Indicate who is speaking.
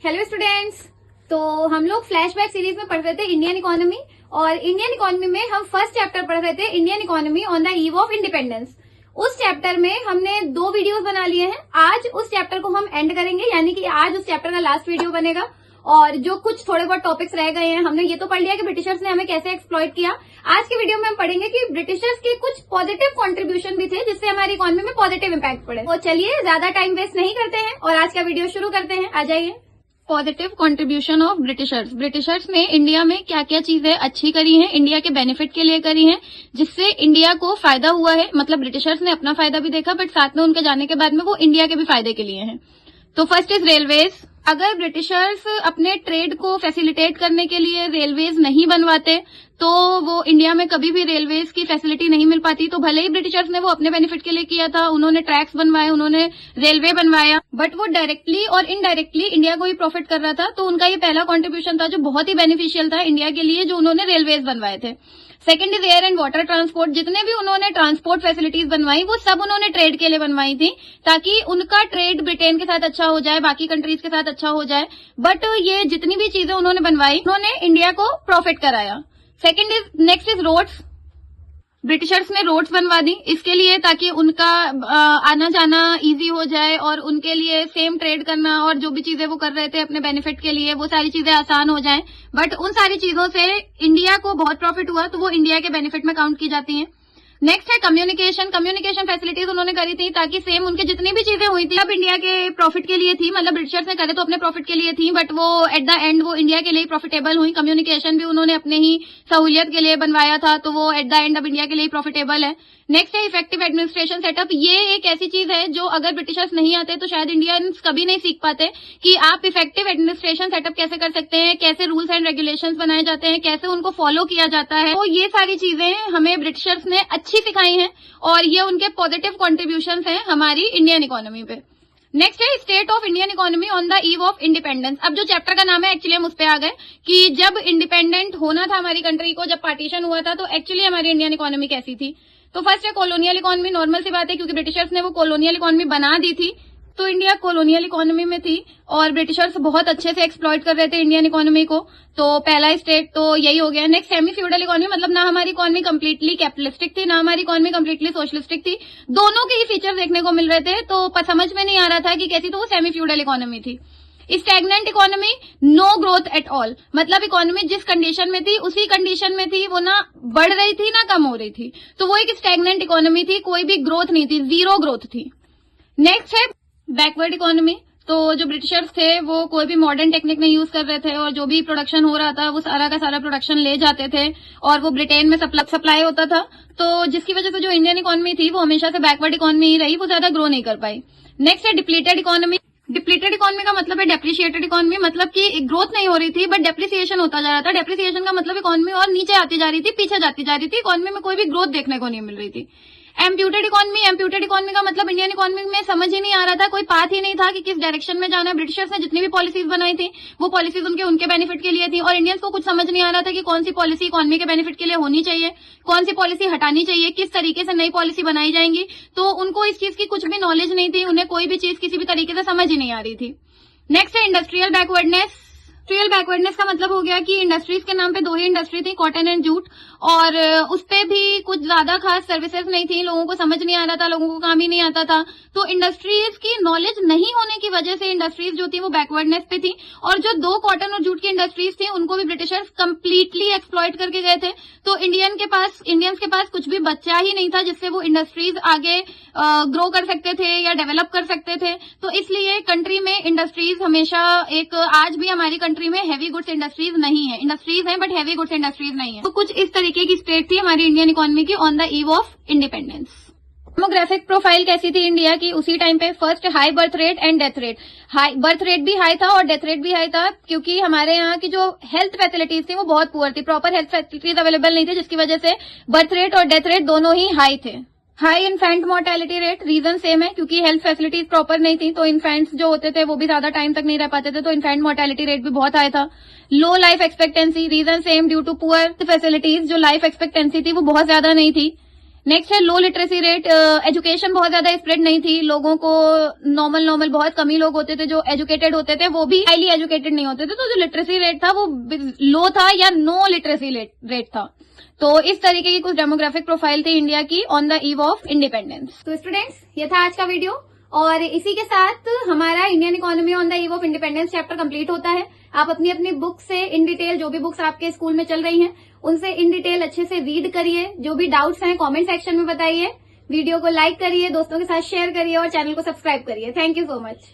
Speaker 1: Hello students. तो हम लोग फ्लैशबैक सीरीज में पढ़ रहे थे इंडियन इकोनॉमी, और इंडियन इकोनॉमी में हम फर्स्ट चैप्टर पढ़ रहे थे Indian economy on the eve of independence. उस चैप्टर में हमने 2 वीडियोस बना लिए हैं। आज उस चैप्टर को हम एंड करेंगे, यानी कि आज उस चैप्टर का लास्ट वीडियो बनेगा। और जो कुछ थोड़े बहुत टॉपिक्स रह गए हैं, हमने ये तो पढ़ लिया कि ब्रिटिशर्स ने हमें कैसे एक्सप्लॉइट किया। आज के वीडियो में हम पढ़ेंगे कि ब्रिटिशर्स के कुछ पॉजिटिव कंट्रीब्यूशन भी थे जिससे हमारी इकोनॉमी में पॉजिटिव इम्पैक्ट पड़े। तो चलिए ज्यादा टाइम वेस्ट नहीं करते हैं और आज का वीडियो शुरू करते हैं। आ जाइए। Positive contribution of Britishers. Britishers ने इंडिया में क्या क्या चीजें अच्छी करी हैं, इंडिया के बेनिफिट के लिए करी हैं, जिससे इंडिया को फायदा हुआ है। मतलब ब्रिटिशर्स ने अपना फायदा भी देखा, बट साथ में उनके जाने के बाद में वो इंडिया के भी फायदे के लिए हैं। तो फर्स्ट इज रेलवेज। अगर ब्रिटिशर्स अपने ट्रेड को फैसिलिटेट करने के लिए रेलवेज नहीं बनवाते तो वो इंडिया में कभी भी रेलवेज की फैसिलिटी नहीं मिल पाती। तो भले ही ब्रिटिशर्स ने वो अपने बेनिफिट के लिए किया था, उन्होंने ट्रैक्स बनवाए, उन्होंने रेलवे बनवाया, बट वो डायरेक्टली और इनडायरेक्टली इंडिया को ही प्रॉफिट कर रहा था। तो उनका ये पहला कॉन्ट्रीब्यूशन था जो बहुत ही बेनिफिशियल था इंडिया के लिए, जो उन्होंने रेलवेज बनवाए थे। Second is air and water transport. जितने भी उन्होंने ट्रांसपोर्ट फैसिलिटीज बनवाई वो सब उन्होंने ट्रेड के लिए बनवाई थी, ताकि उनका ट्रेड ब्रिटेन के साथ अच्छा हो जाए, बाकी कंट्रीज के साथ अच्छा हो जाए। बट ये जितनी भी चीजें उन्होंने बनवाई, उन्होंने इंडिया को प्रॉफिट कराया। Second is next is roads. Britishers ने रोड्स बनवा दी इसके लिए ताकि उनका आना जाना इजी हो जाए और उनके लिए सेम ट्रेड करना और जो भी चीजें वो कर रहे थे अपने बेनिफिट के लिए, वो सारी चीजें आसान हो जाएं। बट उन सारी चीजों से इंडिया को बहुत प्रॉफिट हुआ, तो वो इंडिया के बेनिफिट में काउंट की जाती हैं। नेक्स्ट है कम्युनिकेशन। कम्युनिकेशन फैसिलिटीज उन्होंने करी थी ताकि सेम उनके जितनी भी चीजें हुई थी अब इंडिया के प्रॉफिट के लिए थी। मतलब ब्रिटिशर्स ने करे तो अपने प्रॉफिट के लिए थी, बट वो एट द एंड वो इंडिया के लिए प्रॉफिटेबल हुई। कम्युनिकेशन भी उन्होंने अपने ही सहूलियत के लिए बनवाया था, तो वो एट द एंड अब इंडिया के लिए प्रॉफिटेबल है। नेक्स्ट है इफेक्टिव एडमिनिस्ट्रेशन सेटअप। ये एक ऐसी चीज है जो अगर ब्रिटिशर्स नहीं आते तो शायद इंडियंस कभी नहीं सीख पाते कि आप इफेक्टिव एडमिनिस्ट्रेशन सेटअप कैसे कर सकते हैं, कैसे रूल्स एंड रेगुलेशंस बनाए जाते हैं, कैसे उनको फॉलो किया जाता है। तो ये सारी चीजें हमें ब्रिटिशर्स ने अच्छी सिखाई हैं और ये उनके पॉजिटिव कॉन्ट्रीब्यूशंस हैं हमारी इंडियन इकोनॉमी पे। नेक्स्ट है state of Indian economy on the eve of independence. अब जो चैप्टर का नाम है, एक्चुअली हम उस पे आ गए कि जब इंडिपेंडेंट होना था हमारी कंट्री को, जब पार्टीशन हुआ था, तो एक्चुअली हमारी इंडियन इकोनॉमी कैसी थी। तो फर्स्ट है कॉलोनियल इकोनॉमी। नॉर्मल सी बात है क्योंकि ब्रिटिशर्स ने वो कॉलोनियल इकोनॉमी बना दी थी, तो इंडिया कॉलोनियल इकोनॉमी में थी और ब्रिटिशर्स बहुत अच्छे से एक्सप्लॉइट कर रहे थे इंडियन इकोनॉमी को। तो पहला स्टेट तो यही हो गया। Next semi feudal economy. मतलब ना हमारी इकोनॉमी कंप्लीटली कैपिटलिस्टिक थी, ना हमारी इकोनॉमी कंप्लीटली सोशलिस्टिक थी। दोनों के ही फीचर देखने को मिल रहे थे, तो समझ में नहीं आ रहा था कि कैसी, तो वो सेमी फ्यूडल इकोनॉमी थी। Stagnant economy, no growth at all. मतलब इकोनॉमी जिस कंडीशन में थी उसी कंडीशन में थी, वो ना बढ़ रही थी ना कम हो रही थी, तो वो एक स्टैग्नेंट इकोनॉमी थी, कोई भी ग्रोथ नहीं थी, जीरो ग्रोथ थी। नेक्स्ट है बैकवर्ड इकोनॉमी। तो जो ब्रिटिशर्स थे वो कोई भी मॉडर्न टेक्निक नहीं यूज कर रहे थे और जो भी प्रोडक्शन हो रहा था वो सारा का सारा प्रोडक्शन ले जाते थे और वो ब्रिटेन में सप्लाई होता था। तो जिसकी वजह से जो इंडियन इकोनॉमी थी वो हमेशा से बैकवर्ड इकोनॉमी ही रही, वो ज्यादा ग्रो नहीं कर पाई। नेक्स्ट है डिप्लीटेड इकोनॉमी। डिप्लीटेड इकोनॉमी का मतलब है डेप्रिशिएटेड इकोनॉमी। मतलब कि ग्रोथ नहीं हो रही थी बट डेप्रिसिएशन होता जा रहा था। डेप्रिसिएशन का मतलब इकोनॉमी और नीचे आती जा रही थी, पीछे जाती जा रही थी, इकोनॉमी में कोई भी ग्रोथ देखने को नहीं मिल रही थी। Amputated economy. एम्प्यूटेड इकोनॉमी का मतलब इंडियन इकोनॉमी में समझ ही नहीं आ रहा था, कोई पाथ ही नहीं था कि किस डायरेक्शन में जाना है। ब्रिटिशर्स ने जितनी भी पॉलिसीज बनाई थी वो पॉलिसीज उनके बेनिफिट के लिए थी और इंडियंस को कुछ समझ नहीं आ रहा था कि कौन सी पॉलिसी इकोनॉमी के बेनिफिट के लिए होनी चाहिए, कौन सी पॉलिसी हटानी चाहिए, किस तरीके से नई पॉलिसी बनाई जाएंगी। तो उनको इस चीज की कुछ भी नॉलेज नहीं थी, उन्हें कोई भी चीज किसी भी तरीके से समझ ही नहीं आ रही थी। नेक्स्ट है इंडस्ट्रियल बैकवर्डनेस। इंडस्ट्रियल बैकवर्डनेस का मतलब हो गया कि इंडस्ट्रीज के नाम पे 2 ही इंडस्ट्री थी, कॉटन एंड जूट, और उस पे भी कुछ ज्यादा खास सर्विसेज नहीं थी, लोगों को समझ नहीं आ रहा था, लोगों को काम ही नहीं आता था। तो इंडस्ट्रीज की नॉलेज नहीं होने की वजह से इंडस्ट्रीज जो थी वो बैकवर्डनेस पे थी। और जो 2 कॉटन और जूट की इंडस्ट्रीज थी उनको भी ब्रिटिशर्स कंप्लीटली एक्सप्लॉइट करके गए थे। तो इंडियंस के पास कुछ भी बचा ही नहीं था जिससे वो इंडस्ट्रीज आगे ग्रो कर सकते थे या डेवलप कर सकते थे। तो इसलिए कंट्री में इंडस्ट्रीज हमेशा आज भी हमारी कंट्री में हैवी गुड्स इंडस्ट्रीज नहीं है, इंडस्ट्रीज हैं बट हैवी गुड्स इंडस्ट्रीज नहीं है। तो कुछ इस तरीके की स्टेट थी हमारी इंडियन इकोनॉमी की on the eve of independence. Demographic profile कैसी थी इंडिया की उसी टाइम पे? First high birth rate and death rate. High birth rate भी हाई था और डेथ रेट भी हाई था क्योंकि हमारे यहाँ की जो हेल्थ फैसिलिटीज थी वो बहुत पुअर थी, प्रॉपर हेल्थ फैसिलिटीज अवेलेबल नहीं थी, जिसकी वजह से बर्थ रेट और डेथ रेट दोनों ही हाई थे। High infant mortality rate, reason same है क्योंकि हेल्थ फैसिलिटीज प्रॉपर नहीं थी, तो इन्फेंट्स जो होते थे वो भी ज्यादा टाइम तक नहीं रह पाते थे, तो इन्फेंट मोर्टेलिटी रेट भी बहुत हाई था। Low life expectancy, reason same, due to poor facilities, जो लाइफ एक्सपेक्टेंसी थी वो बहुत ज्यादा नहीं थी। नेक्स्ट है लो लिटरेसी रेट। एजुकेशन बहुत ज्यादा स्प्रेड नहीं थी, लोगों को नॉर्मल बहुत कम ही लोग होते थे जो एजुकेटेड होते थे, वो भी हाईली एजुकेटेड नहीं होते थे, तो जो लिटरेसी रेट था वो लो था या नो लिटरेसी रेट था। तो इस तरीके की कुछ डेमोग्राफिक प्रोफाइल थी इंडिया की on the eve of independence. तो स्टूडेंट्स, ये था आज का वीडियो और इसी के साथ हमारा Indian economy on the eve of independence chapter complete होता है। आप अपनी अपनी बुक से इन डिटेल, जो भी बुक्स आपके स्कूल में चल रही हैं, उनसे इन डिटेल अच्छे से रीड करिए। जो भी डाउट्स हैं कमेंट सेक्शन में बताइए। वीडियो को लाइक करिए, दोस्तों के साथ शेयर करिए और चैनल को सब्सक्राइब करिए। Thank you so much.